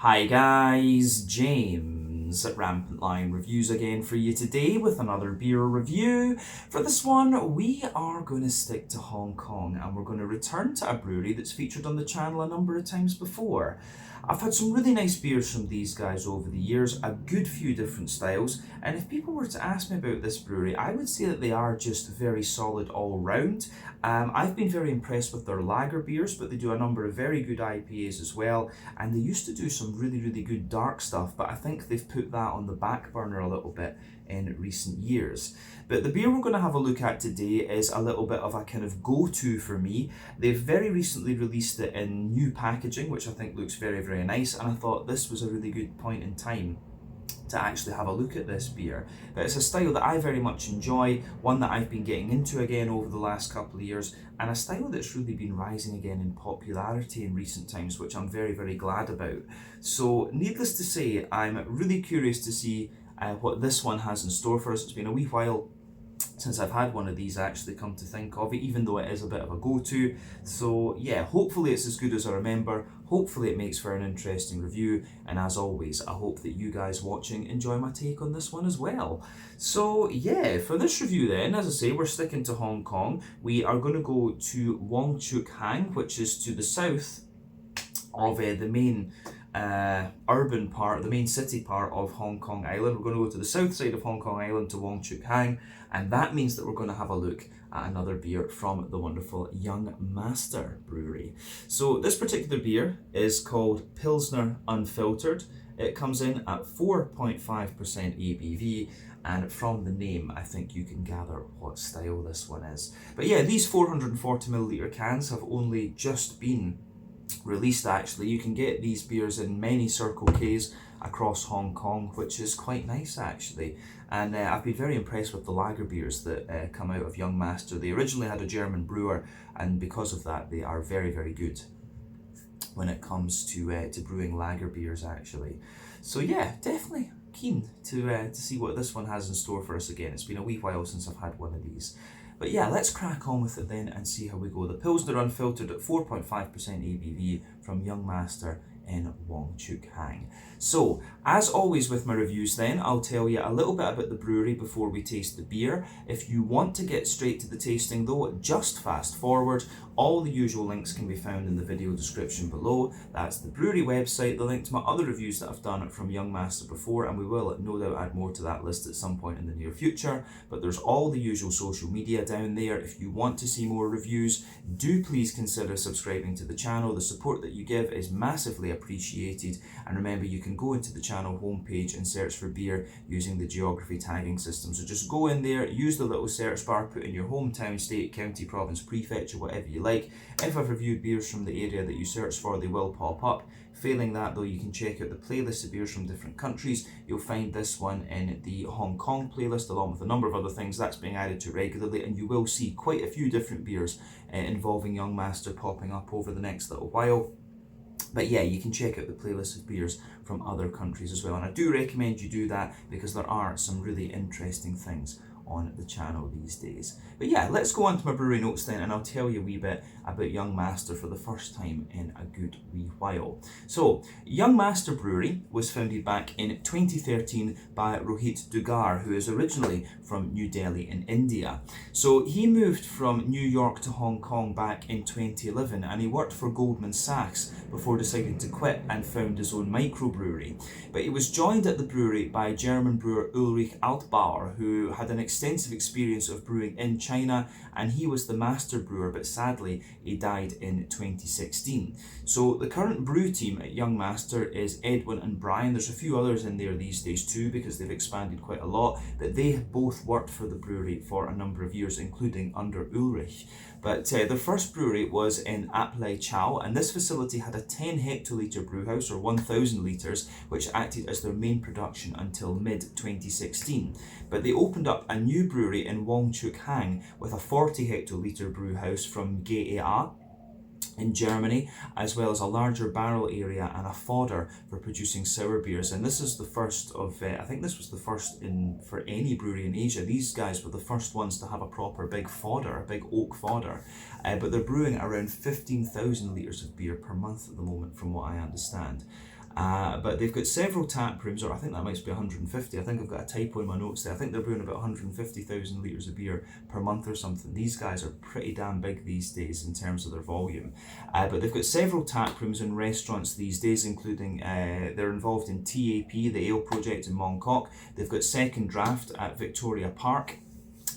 Hi guys, James at Rampant Lion Reviews again for you today with another beer review. For this one, we are going to stick to Hong Kong and we're going to return to a brewery that's featured on the channel a number of times before. I've had some really nice beers from these guys over the years, a good few different styles, and if people were to ask me about this brewery, I would say that they are just very solid all round. I've been very impressed with their lager beers, but they do a number of very good IPAs as well, and they used to do some really good dark stuff, but I think they've put that on the back burner a little bit in recent years. But the beer we're going to have a look at today is a little bit of a kind of go-to for me. They've very recently released it in new packaging, which I think looks very nice, and I thought this was a really good point in time to actually have a look at this beer. But it's a style that I very much enjoy, one that I've been getting into again over the last couple of years, and a style that's really been rising again in popularity in recent times, which I'm very glad about. So needless to say, I'm really curious to see what this one has in store for us. It's been a wee while since I've had one of these, actually, come to think of it, even though it is a bit of a go-to. So yeah, hopefully it's as good as I remember, hopefully it makes for an interesting review, and as always, I hope that you guys watching enjoy my take on this one as well. So yeah, for this review then, as I say, we're sticking to Hong Kong. We are going to go to Wong Chuk, which is to the south of the main urban part, the main city part of Hong Kong Island. We're going to go to the south side of Hong Kong Island to Wong Chuk, and that means that we're going to have a look at another beer from the wonderful Young Master Brewery. So this particular beer is called Pilsner Unfiltered. It comes in at 4.5% ABV, and from the name I think you can gather what style this one is. But yeah, these 440ml cans have only just been released. Actually, you can get these beers in many Circle K's across Hong Kong, which is quite nice actually, and I've been very impressed with the lager beers that come out of Young Master. They originally had a German brewer, and because of that they are very good when it comes to brewing lager beers actually. So yeah, definitely keen to see what this one has in store for us again. It's been a wee while since I've had one of these. But yeah, let's crack on with it then and see how we go. The Pilsner Unfiltered at 4.5% ABV from Young Master in Wong Chuk. So, as always with my reviews then, I'll tell you a little bit about the brewery before we taste the beer. If you want to get straight to the tasting though, just fast forward. All the usual links can be found in the video description below. That's the brewery website, the link to my other reviews that I've done from Young Master before, and we will no doubt add more to that list at some point in the near future. But there's all the usual social media down there. If you want to see more reviews, do please consider subscribing to the channel. The support that you give is massively appreciated, and remember, you can go into the channel homepage and search for beer using the geography tagging system. So just go in there, use the little search bar, put in your hometown, state, county, province, prefecture, whatever you like. If I've reviewed beers from the area that you search for, they will pop up. Failing that though, you can check out the playlist of beers from different countries. You'll find this one in the Hong Kong playlist along with a number of other things that's being added to regularly, and you will see quite a few different beers involving Young Master popping up over the next little while. But yeah, you can check out the playlist of beers from other countries as well, and I do recommend you do that because there are some really interesting things on the channel these days. But yeah, let's go on to my brewery notes then, and I'll tell you a wee bit about Young Master for the first time in a good wee while. So, Young Master Brewery was founded back in 2013 by Rohit Dugar, who is originally from New Delhi in India. So he moved from New York to Hong Kong back in 2011, and he worked for Goldman Sachs before deciding to quit and found his own microbrewery. But he was joined at the brewery by German brewer Ulrich Altbauer, who had an extensive experience of brewing in China, and he was the master brewer, but sadly he died in 2016. So the current brew team at Young Master is Edwin and Brian. There's a few others in there these days too because they've expanded quite a lot, but they have both worked for the brewery for a number of years, including under Ulrich. But their first brewery was in Ap Lai Chau, and this facility had a 10 hectolitre brewhouse, or 1,000 litres, which acted as their main production until mid-2016. But they opened up a new brewery in Wong Chuk with a 40 hectolitre brewhouse from GEA in Germany, as well as a larger barrel area and a fodder for producing sour beers. And this is the first of, I think this was the first for any brewery in Asia. These guys were the first ones to have a proper big fodder, a big oak fodder. But they're brewing around 15,000 litres of beer per month at the moment, from what I understand. But they've got several tap rooms, or I think that might be 150. I think I've got a typo in my notes there. I think they're brewing about 150,000 litres of beer per month or something. These guys are pretty damn big these days in terms of their volume. But they've got several tap rooms and restaurants these days, including they're involved in TAP, the Ale Project in Mongkok. They've got Second Draft at Victoria Park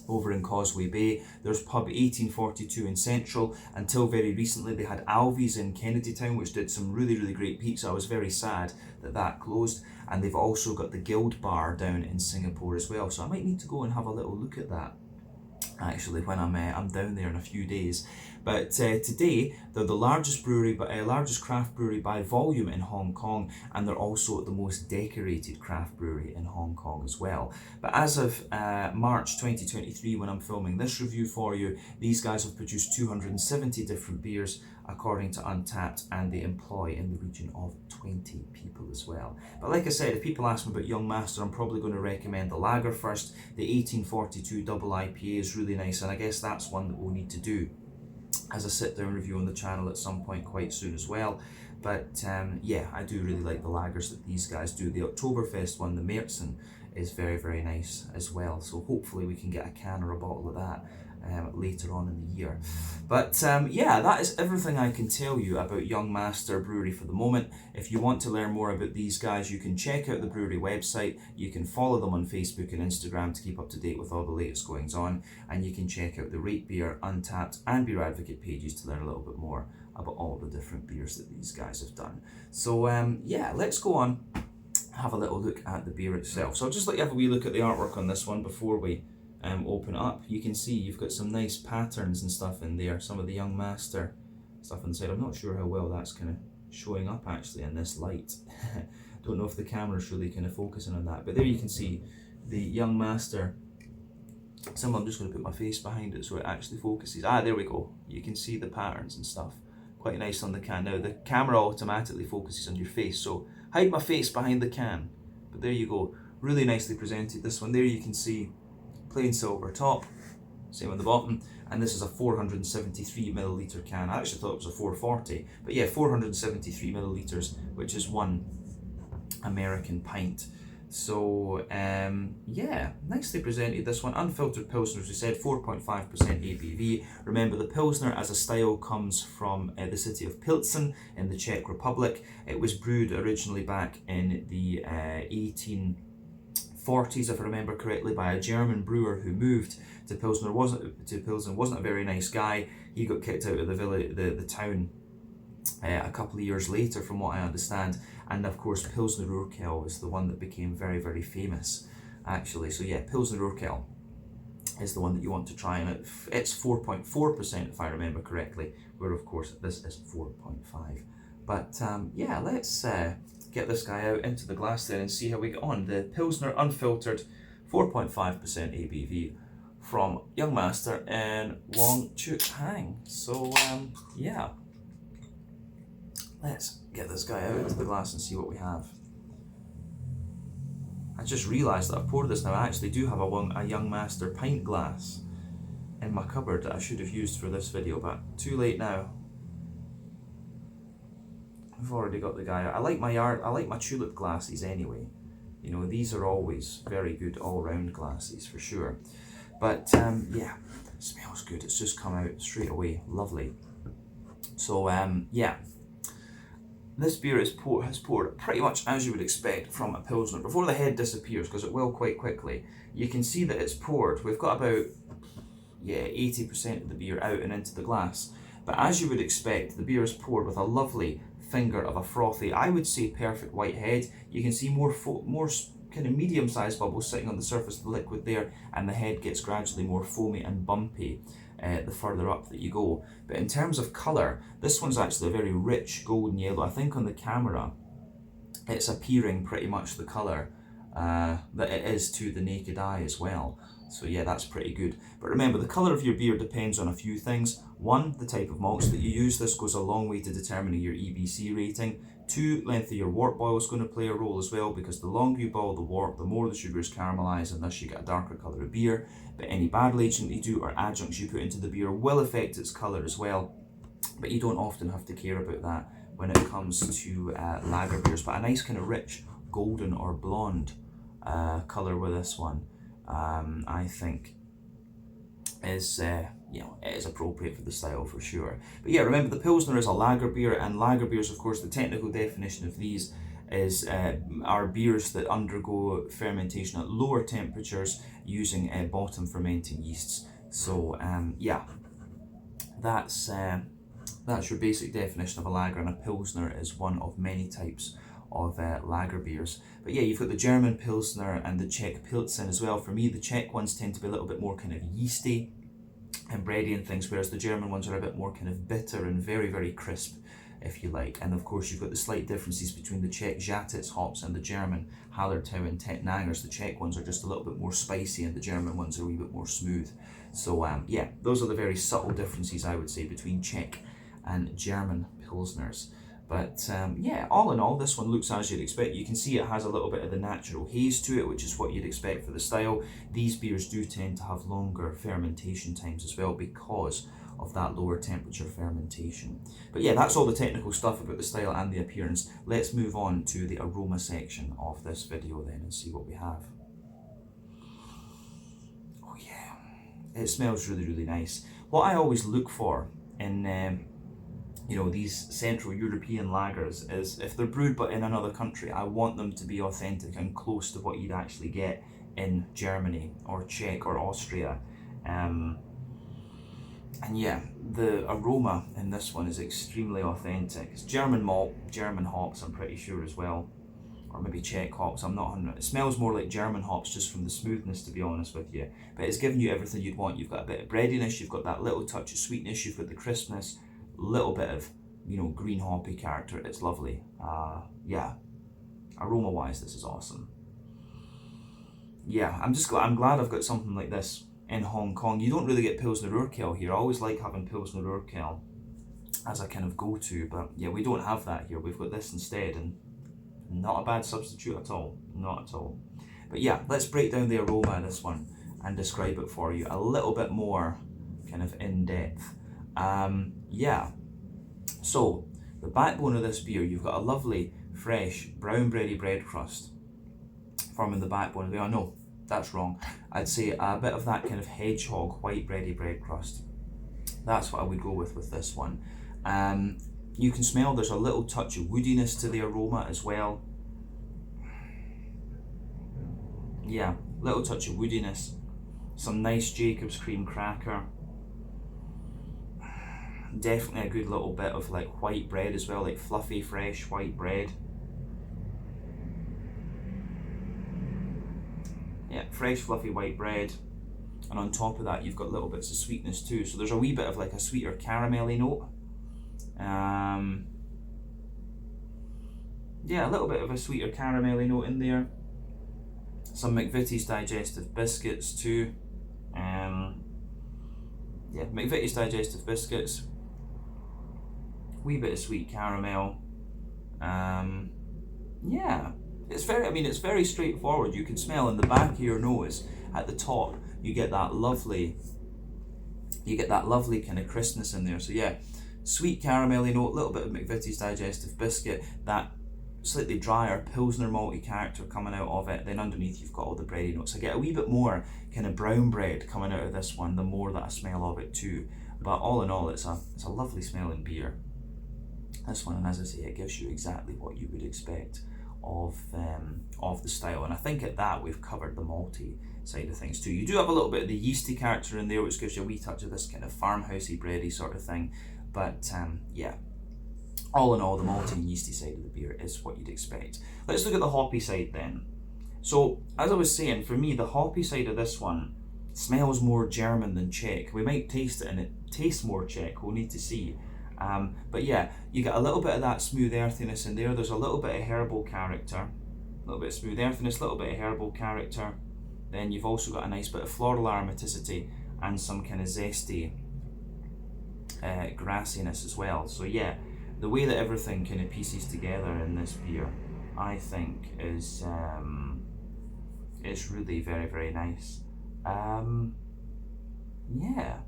over in Causeway Bay. There's pub 1842 in Central. Until very recently they had Alvy's in Kennedy Town, which did some really, really great pizza. I was very sad that that closed. And they've also got the Guild Bar down in Singapore as well. So I might need to go and have a little look at that actually when I'm down there in a few days. But today they're the largest brewery, largest craft brewery by volume in Hong Kong, and they're also the most decorated craft brewery in Hong Kong as well. But as of March 2023, when I'm filming this review for you, these guys have produced 270 different beers according to Untappd, and they employ in the region of 20 people as well. But like I said, if people ask me about Young Master, I'm probably going to recommend the lager first. The 1842 double IPA is really nice, and I guess that's one that we'll need to do as a sit-down review on the channel at some point quite soon as well. But yeah, I do really like the lagers that these guys do. The Oktoberfest one, the Märzen, is very, very nice as well. So hopefully we can get a can or a bottle of that later on in the year. But yeah, that is everything I can tell you about Young Master Brewery for the moment. If you want to learn more about these guys, you can check out the brewery website. You can follow them on Facebook and Instagram to keep up to date with all the latest goings on, and you can check out the Rate Beer, Untappd and Beer Advocate pages to learn a little bit more about all the different beers that these guys have done. So yeah, let's go on, have a little look at the beer itself. So I'll just let you have a wee look at the artwork on this one before we open it up. You can see you've got some nice patterns and stuff in there, some of the Young Master stuff inside. I'm not sure how well that's kind of showing up actually in this light. Don't know if the camera's really kind of focusing on that, but there you can see the Young Master. I'm just going to put my face behind it so it actually focuses. There we go. You can see the patterns and stuff. Quite nice on the can. Now the camera automatically focuses on your face, so hide my face behind the can. But there you go. Really nicely presented. This one there you can see plain silver top, same on the bottom, and this is a 473 milliliter can. I actually thought it was a 440, but yeah, 473 milliliters, which is 1 American pint. So yeah, nicely presented this one. Unfiltered Pilsner, as we said, 4.5% ABV. Remember, the Pilsner as a style comes from the city of Pilsen in the Czech Republic. It was brewed originally back in the 1840s, if I remember correctly, by a German brewer who moved to Pilsen. Wasn't a very nice guy. He got kicked out of the town a couple of years later, from what I understand. And of course, Pilsner Urquell is the one that became very, very famous, actually. So yeah, Pilsner Urquell is the one that you want to try, and it's 4.4% if I remember correctly, where of course this is 4.5. But yeah, let's get this guy out into the glass there and see how we get on. The Pilsner Unfiltered, 4.5% ABV from Young Master and Wong, Chuk. So yeah, let's get this guy out into the glass and see what we have. I just realised that I've poured this now. I actually do have a Young Master pint glass in my cupboard that I should have used for this video, but too late now. I've already got the guy out. I like my tulip glasses anyway. You know, these are always very good all-round glasses for sure. But yeah, it smells good. It's just come out straight away. Lovely. So yeah. This beer has poured pretty much as you would expect from a Pilsner. Before the head disappears, because it will quite quickly, you can see that it's poured. We've got about 80% of the beer out and into the glass. But as you would expect, the beer is poured with a lovely finger of a frothy, I would say perfect white head. You can see more kind of medium-sized bubbles sitting on the surface of the liquid there, and the head gets gradually more foamy and bumpy the further up that you go. But in terms of colour, this one's actually a very rich golden yellow. I think on the camera it's appearing pretty much the colour that it is to the naked eye as well. So yeah, that's pretty good. But remember, the colour of your beer depends on a few things. One, the type of malts that you use. This goes a long way to determining your EBC rating. Two, length of your wort boil is going to play a role as well, because the longer you boil the wort, the more the sugar is caramelised, and thus you get a darker colour of beer. But any barrel aging you do or adjuncts you put into the beer will affect its colour as well. But you don't often have to care about that when it comes to lager beers, but a nice kind of rich golden or blonde colour with this one, I think is you know, it is appropriate for the style for sure. But yeah, remember the Pilsner is a lager beer, and lager beers, of course, the technical definition of these is are beers that undergo fermentation at lower temperatures using bottom fermenting yeasts. So yeah, that's your basic definition of a lager, and a Pilsner is one of many types of lager beers. But yeah, you've got the German Pilsner and the Czech Pilsen as well. For me, the Czech ones tend to be a little bit more kind of yeasty and bready and things, whereas the German ones are a bit more kind of bitter and very, very crisp, if you like. And of course, you've got the slight differences between the Czech Žatec hops and the German Hallertau and Tettnangers. The Czech ones are just a little bit more spicy, and the German ones are a wee bit more smooth. So yeah, those are the very subtle differences, I would say, between Czech and German Pilsners. But yeah, all in all, this one looks as you'd expect. You can see it has a little bit of the natural haze to it, which is what you'd expect for the style. These beers do tend to have longer fermentation times as well because of that lower temperature fermentation. But yeah, that's all the technical stuff about the style and the appearance. Let's move on to the aroma section of this video then and see what we have. Oh yeah, it smells really, really nice. What I always look for in you know, these Central European lagers is if they're brewed but in another country, I want them to be authentic and close to what you'd actually get in Germany or Czech or Austria. And yeah, the aroma in this one is extremely authentic. It's German malt, German hops, I'm pretty sure as well, or maybe Czech hops, I'm not 100%. It smells more like German hops just from the smoothness, to be honest with you. But it's giving you everything you'd want. You've got a bit of breadiness, you've got that little touch of sweetness, you've got the crispness, little bit of, you know, green hoppy character. It's lovely. Yeah, aroma wise, this is awesome. Yeah, I'm glad I've got something like this in Hong Kong. You don't really get Pilsner Urquell here. I always like having Pilsner Urquell as a kind of go-to, but yeah, we don't have that here. We've got this instead, and not a bad substitute at all, not at all. But yeah, let's break down the aroma of this one and describe it for you a little bit more kind of in depth. Yeah, so the backbone of this beer, you've got a lovely fresh brown bready bread crust forming the backbone of the, oh no, that's wrong. I'd say a bit of that kind of hedgehog white bready bread crust. That's what I would go with this one. You can smell there's a little touch of woodiness to the aroma as well. Yeah, little touch of woodiness. Some nice Jacob's cream cracker. Definitely a good little bit of like white bread as well, like fluffy, fresh white bread. Yeah, fresh, fluffy white bread. And on top of that, you've got little bits of sweetness too. So there's a wee bit of like a sweeter caramelly note. Yeah, a little bit of a sweeter caramelly note in there. Some McVitie's digestive biscuits too. Yeah, McVitie's digestive biscuits. Wee bit of sweet caramel. Yeah, it's very straightforward. You can smell in the back of your nose at the top. You get that lovely kind of crispness in there. So yeah, sweet caramelly note, little bit of McVitie's digestive biscuit, that slightly drier Pilsner malty character coming out of it. Then underneath you've got all the bready notes. I get a wee bit more kind of brown bread coming out of this one the more that I smell of it too. But all in all, it's a lovely smelling beer, this one, and as I say, it gives you exactly what you would expect of the style. And I think at that we've covered the malty side of things too. You do have a little bit of the yeasty character in there, which gives you a wee touch of this kind of farmhousey bready sort of thing. But yeah, all in all, the malty and yeasty side of the beer is what you'd expect. Let's look at the hoppy side then. So as I was saying, for me, the hoppy side of this one smells more German than Czech. We might taste it and it tastes more Czech, we'll need to see. But yeah, you get a little bit of that smooth earthiness in there. There's a little bit of herbal character, a little bit of smooth earthiness, a little bit of herbal character. Then you've also got a nice bit of floral aromaticity and some kind of zesty grassiness as well. So yeah, the way that everything kind of pieces together in this beer, I think is it's really very, very nice. Yeah,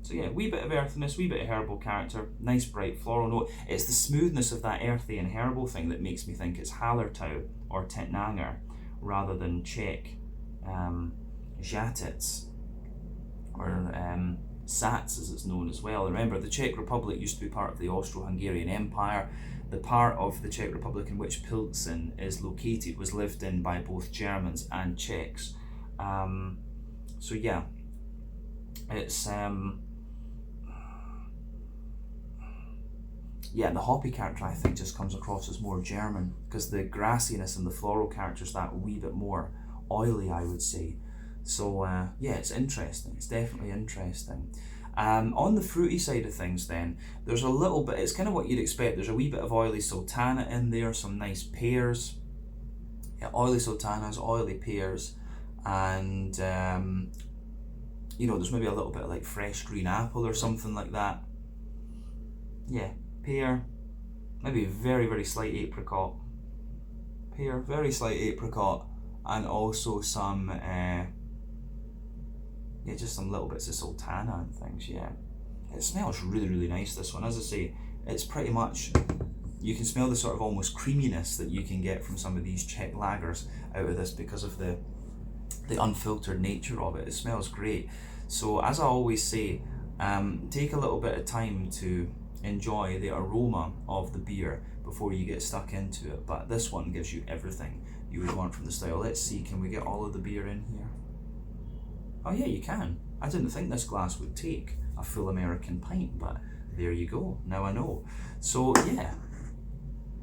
So yeah, wee bit of earthiness, wee bit of herbal character, nice bright floral note. It's the smoothness of that earthy and herbal thing that makes me think it's Hallertau or Tettnanger rather than Czech Žatec or Sats as it's known as well. Remember, the Czech Republic used to be part of the Austro-Hungarian Empire. The part of the Czech Republic in which Pilsen is located was lived in by both Germans and Czechs. So yeah, it's yeah, the hoppy character I think just comes across as more German because the grassiness and the floral character is that wee bit more oily, I would say. So yeah, it's interesting. It's definitely interesting. On the fruity side of things then, there's a little bit, it's kind of what you'd expect. There's a wee bit of oily sultana in there, some nice pears. Yeah, oily sultanas, oily pears, and you know, there's maybe a little bit of like fresh green apple or something like that. Yeah, pear, maybe very, very slight apricot. Pear, very slight apricot, and also some yeah, just some little bits of sultana and things, yeah. It smells really, really nice, this one. As I say, it's pretty much, you can smell the sort of almost creaminess that you can get from some of these Czech lagers out of this because of the unfiltered nature of it. It smells great. So as I always say, take a little bit of time to enjoy the aroma of the beer before you get stuck into it. But this one gives you everything you would want from the style. Let's see, can we get all of the beer in here? Oh yeah, you can. I didn't think this glass would take a full American pint, but there you go. Now I know. So yeah,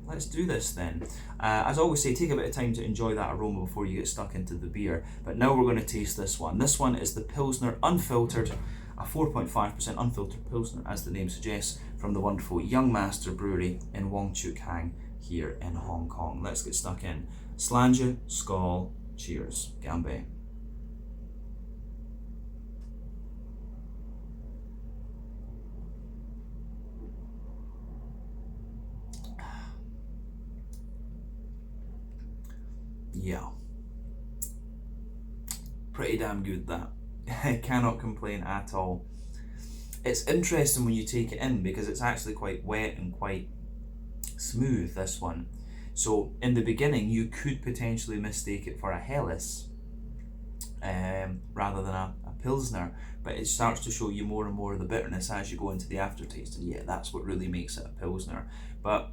let's do this then. As I always say, take a bit of time to enjoy that aroma before you get stuck into the beer. But now we're going to taste this one. This one is the Pilsner Unfiltered, a 4.5% unfiltered Pilsner, as the name suggests, from the wonderful Young Master Brewery in Wong, Chuk here in Hong Kong. Let's get stuck in. Slàinte, skål, cheers, Gambe. Yeah, pretty damn good that. I cannot complain at all. It's interesting when you take it in because it's actually quite wet and quite smooth, this one. So in the beginning you could potentially mistake it for a Helles rather than a Pilsner, but it starts to show you more and more of the bitterness as you go into the aftertaste, and yeah, that's what really makes it a Pilsner. But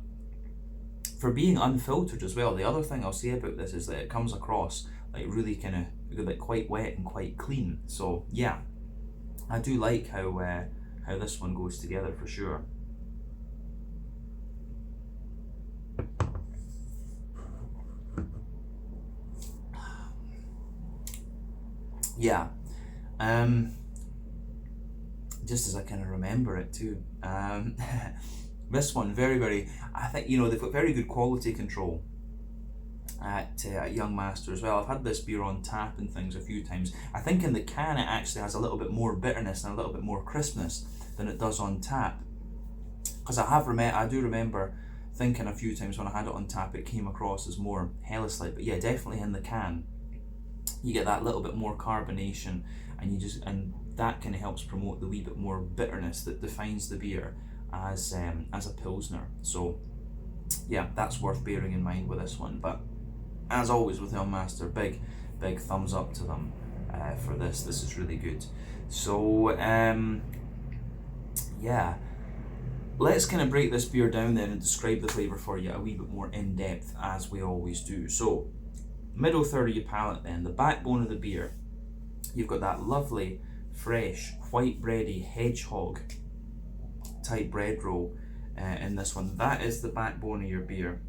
for being unfiltered as well, the other thing I'll say about this is that it comes across like really kind of like quite wet and quite clean. So yeah, I do like how this one goes together for sure. Yeah, just as I kind of remember it too. This one, very, very, I think, you know, they've got very good quality control at Young Master as well. I've had this beer on tap and things a few times. I think in the can it actually has a little bit more bitterness and a little bit more crispness than it does on tap. Because I do remember thinking a few times when I had it on tap it came across as more Helles-like, but yeah, definitely in the can you get that little bit more carbonation, and that kind of helps promote the wee bit more bitterness that defines the beer as a Pilsner. So yeah, that's worth bearing in mind with this one. But as always with Young Master, big thumbs up to them for this. This is really good. So yeah, let's kind of break this beer down then and describe the flavour for you a wee bit more in depth as we always do. So middle third of your palate then, the backbone of the beer, you've got that lovely fresh white bready hedgehog type bread roll in this one. That is the backbone of your beer.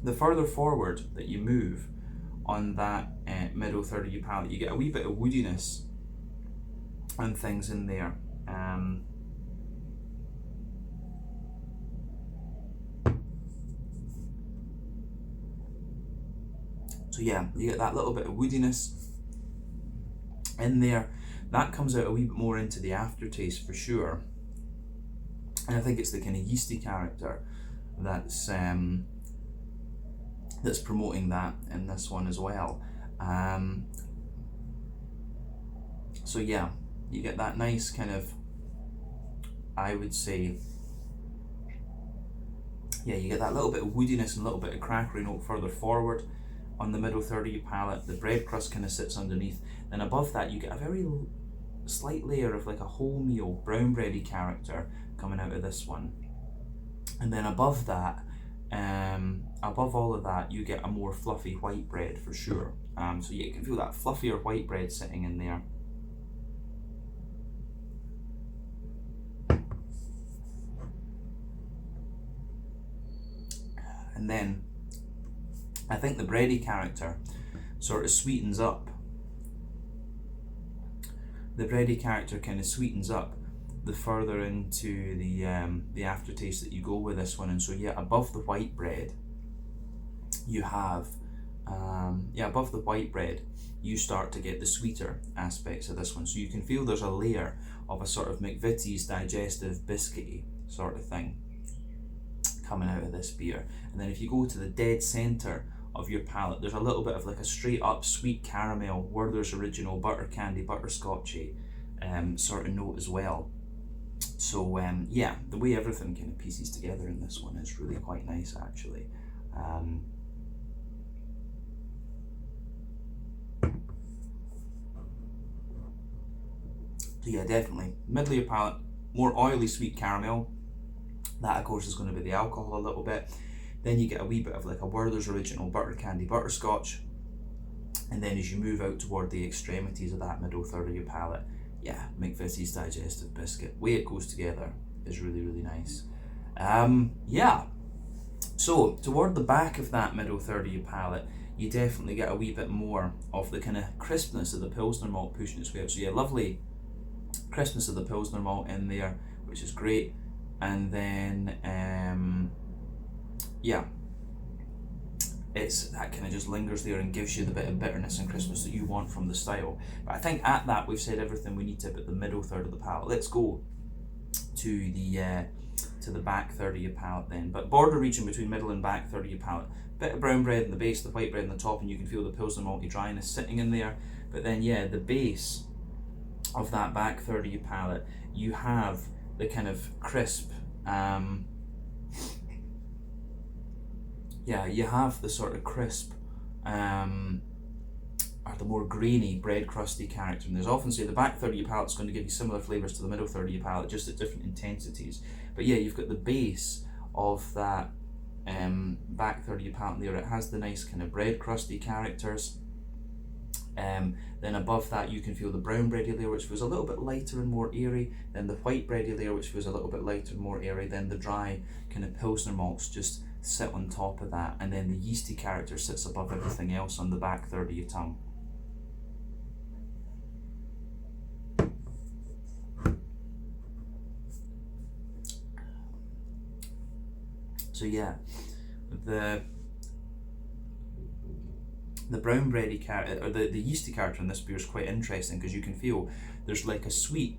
The further forward that you move on that middle third of your palate, you get a wee bit of woodiness and things in there. So yeah, you get that little bit of woodiness in there. That comes out a wee bit more into the aftertaste for sure. And I think it's the kind of yeasty character that's promoting that in this one as well. So yeah, you get that nice kind of, I would say, yeah, you get that little bit of woodiness and a little bit of crackery note further forward on the middle third of your palate. The bread crust kind of sits underneath. Then above that, you get a very slight layer of like a wholemeal brown bready character coming out of this one. And then above that, above all of that, you get a more fluffy white bread for sure. So you can feel that fluffier white bread sitting in there. And then I think the bready character sort of sweetens up. The bready character kind of sweetens up the further into the aftertaste that you go with this one. And so yeah, above the white bread, you have above the white bread, you start to get the sweeter aspects of this one. So you can feel there's a layer of a sort of McVitie's digestive biscuity sort of thing coming out of this beer. And then if you go to the dead center of your palate, there's a little bit of like a straight up sweet caramel, Werther's Original butter candy, butterscotchy sort of note as well. So yeah, the way everything kind of pieces together in this one is really quite nice actually. So yeah, definitely middle of your palate, more oily sweet caramel. That of course is going to be the alcohol a little bit. Then you get a wee bit of like a Werther's Original butter candy butterscotch. And then as you move out toward the extremities of that middle third of your palate, yeah, McVitie's digestive biscuit. Way it goes together is really, really nice. Yeah. So toward the back of that middle third of your palate, you definitely get a wee bit more of the kind of crispness of the Pilsner malt pushing its way out. So yeah, lovely crispness of the Pilsner malt in there, which is great. And then yeah, it's that kind of just lingers there and gives you the bit of bitterness and crispness that you want from the style. But I think at that we've said everything we need to about the middle third of the palate. Let's go to the back third of your palate then. But border region between middle and back third of your palate, bit of brown bread in the base, the white bread in the top, and you can feel the Pilsner malty dryness sitting in there. But then yeah, the base of that back third of your palate, you have the kind of crisp, yeah, you have the sort of crisp, or the more grainy bread crusty character. And there's often say the back third of your palate is going to give you similar flavours to the middle third of your palate, just at different intensities. But yeah, you've got the base of that back third of your palate there. It has the nice kind of bread crusty characters. Then above that you can feel the brown bready layer, which was a little bit lighter and more airy, then the white bready layer, which was a little bit lighter and more airy, then the dry kind of Pilsner malts just sit on top of that, and then the yeasty character sits above everything else on the back third of your tongue. So yeah, the brown bready character, or the yeasty character in this beer is quite interesting because you can feel there's like a sweet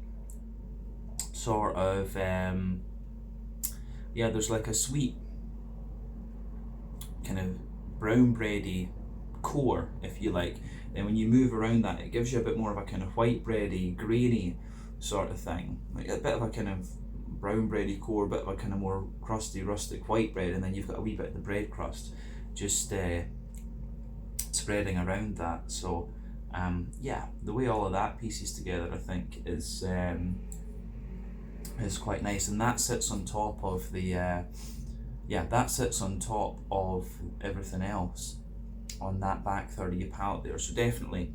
sort of, yeah, there's like a sweet kind of brown bready core, if you like. Then when you move around that, it gives you a bit more of a kind of white bready, grainy sort of thing. Like a bit of a kind of brown bready core, a bit of a kind of more crusty, rustic white bread, and then you've got a wee bit of the bread crust just spreading around that. So yeah, the way all of that pieces together, I think, is quite nice, and that sits on top of the yeah, that sits on top of everything else on that back third of your palate there. So definitely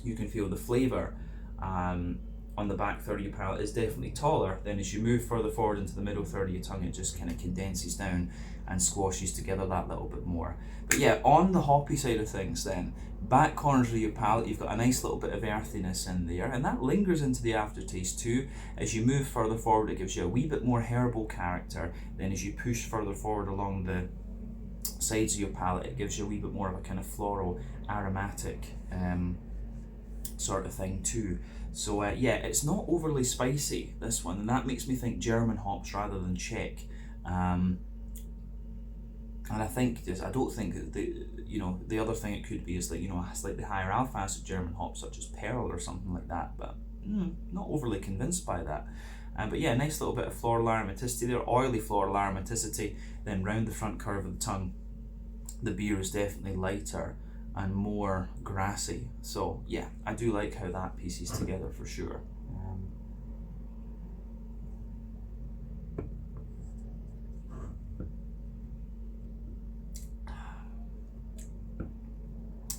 you can feel the flavour on the back third of your palate is definitely taller. Then as you move further forward into the middle third of your tongue, it just kind of condenses down and squashes together that little bit more. But yeah, on the hoppy side of things then, back corners of your palate, you've got a nice little bit of earthiness in there, and that lingers into the aftertaste too. As you move further forward, it gives you a wee bit more herbal character. Then as you push further forward along the sides of your palate, it gives you a wee bit more of a kind of floral, aromatic sort of thing too. So yeah, it's not overly spicy, this one, and that makes me think German hops rather than Czech. And I think I don't think that the other thing it could be is like, a slightly higher alpha acid German hop, such as Pearl or something like that. But not overly convinced by that. But yeah, nice little bit of floral aromaticity there, oily floral aromaticity. Then round the front curve of the tongue, the beer is definitely lighter and more grassy. So yeah, I do like how that pieces together for sure.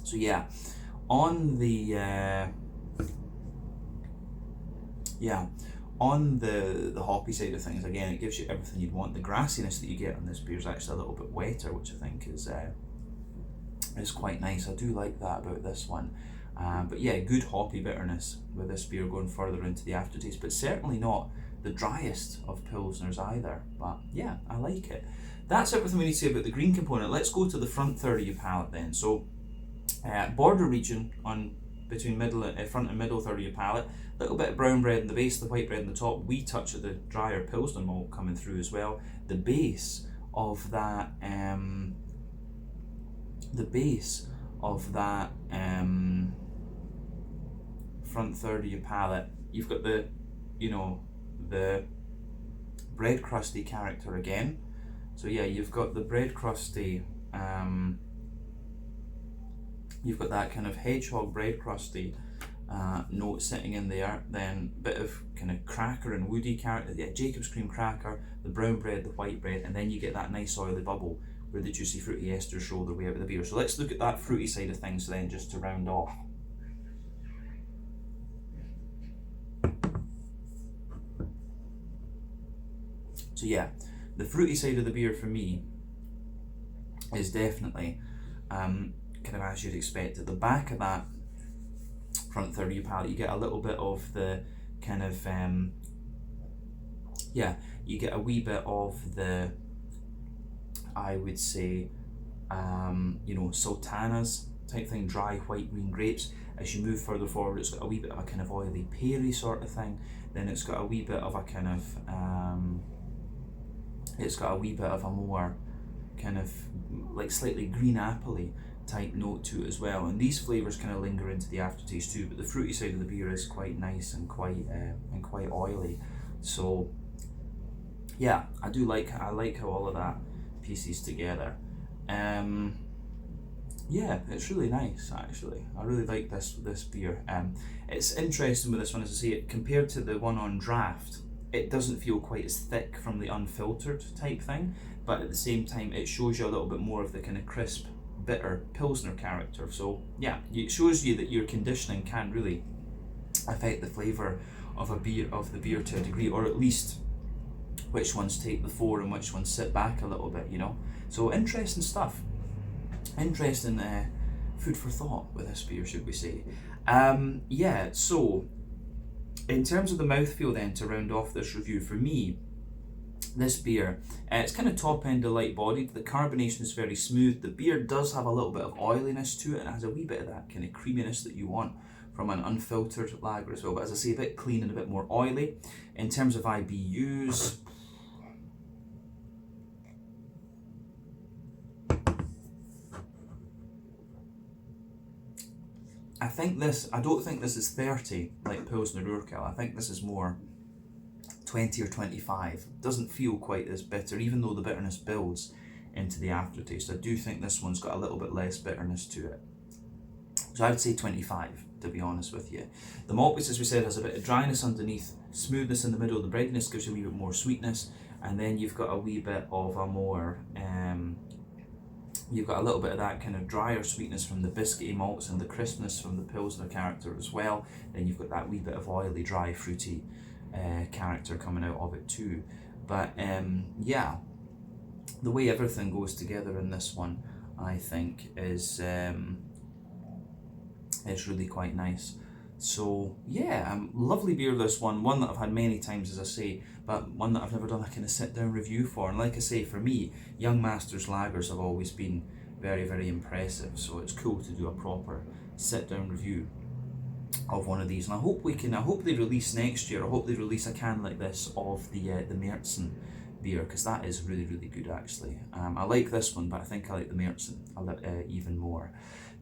So yeah, on the on the hoppy side of things, again, it gives you everything you'd want. The grassiness that you get on this beer is actually a little bit wetter, which I think is quite nice. I do like that about this one. But yeah, good hoppy bitterness with this beer going further into the aftertaste, but certainly not the driest of Pilsners either. But yeah, I like it. That's everything we need to say about the green component. Let's go to the front third of your palate then. So border region on between front and middle third of your palate. A little bit of brown bread in the base, the white bread in the top. Wee touch of the drier Pilsner malt coming through as well. The base of that front third of your palate, you've got the bread crusty character again. So yeah, you've got the bread crusty, you've got that kind of hedgehog bread crusty note sitting in there, then a bit of kind of cracker and woody character, yeah, Jacob's cream cracker, the brown bread, the white bread, and then you get that nice oily bubble where the juicy fruity esters roll their way out of the beer. So let's look at that fruity side of things then, just to round off. So yeah, the fruity side of the beer for me is definitely kind of as you'd expect. At the back of that front third of your palate, you get a little bit of the kind of you get a wee bit of the, I would say, sultanas type thing, dry white green grapes. As you move further forward, it's got a wee bit of a kind of oily peary sort of thing. Then it's got a wee bit of a kind of a more kind of like slightly green apple-y type note to it as well, and these flavours kind of linger into the aftertaste too, but the fruity side of the beer is quite nice and quite oily. So yeah, I like how all of that pieces together. Yeah, it's really nice actually. I really like this beer. It's interesting with this one, as I say, it compared to the one on draft, it doesn't feel quite as thick from the unfiltered type thing, but at the same time it shows you a little bit more of the kind of crisp, bitter Pilsner character. So yeah, it shows you that your conditioning can really affect the flavour of the beer to a degree, or at least which ones take the fore and which ones sit back a little bit, So interesting stuff. Interesting food for thought with this beer, should we say. So in terms of the mouthfeel then, to round off this review, for me, this beer, it's kind of top end of light bodied. The carbonation is very smooth. The beer does have a little bit of oiliness to it, and has a wee bit of that kind of creaminess that you want from an unfiltered lager as well. But as I say, a bit clean and a bit more oily. In terms of IBUs, I don't think this is 30 like Pilsner Urquell. I think this is more 20 or 25. Doesn't feel quite as bitter, even though the bitterness builds into the aftertaste. I do think this one's got a little bit less bitterness to it. So I'd say 25, to be honest with you. The malt base, as we said, has a bit of dryness underneath, smoothness in the middle. The breadiness gives you a wee bit more sweetness, and then you've got a wee bit of a more you've got a little bit of that kind of drier sweetness from the biscuity malts and the crispness from the Pilsner character as well. Then you've got that wee bit of oily, dry, fruity character coming out of it too. But yeah, the way everything goes together in this one, I think, is really quite nice. So yeah, lovely beer, this one that I've had many times, as I say, but one that I've never done a kind of sit down review for. And like I say, for me, Young Masters lagers have always been very, very impressive, so it's cool to do a proper sit down review of one of these. And I hope they release next year, I hope they release a can like this of the Märzen beer, because that is really, really good actually. I like this one, but I think I like the Märzen even more.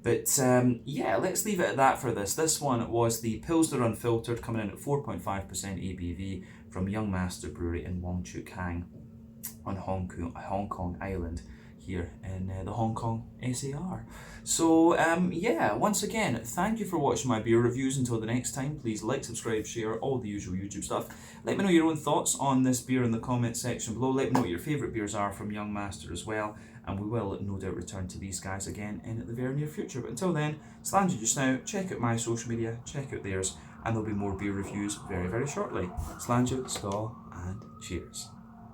But yeah, let's leave it at that for this. This one was the Pilsner Unfiltered, coming in at 4.5% ABV from Young Master Brewery in Wong, Chuk on Hong Kong Island here in the Hong Kong SAR. So yeah, once again, thank you for watching my beer reviews. Until the next time, please like, subscribe, share, all the usual YouTube stuff. Let me know your own thoughts on this beer in the comments section below. Let me know what your favourite beers are from Young Master as well, and we will no doubt return to these guys again in the very near future. But until then, Slange just now, check out my social media, check out theirs, and there'll be more beer reviews very, very shortly. Slange, Skål, and cheers.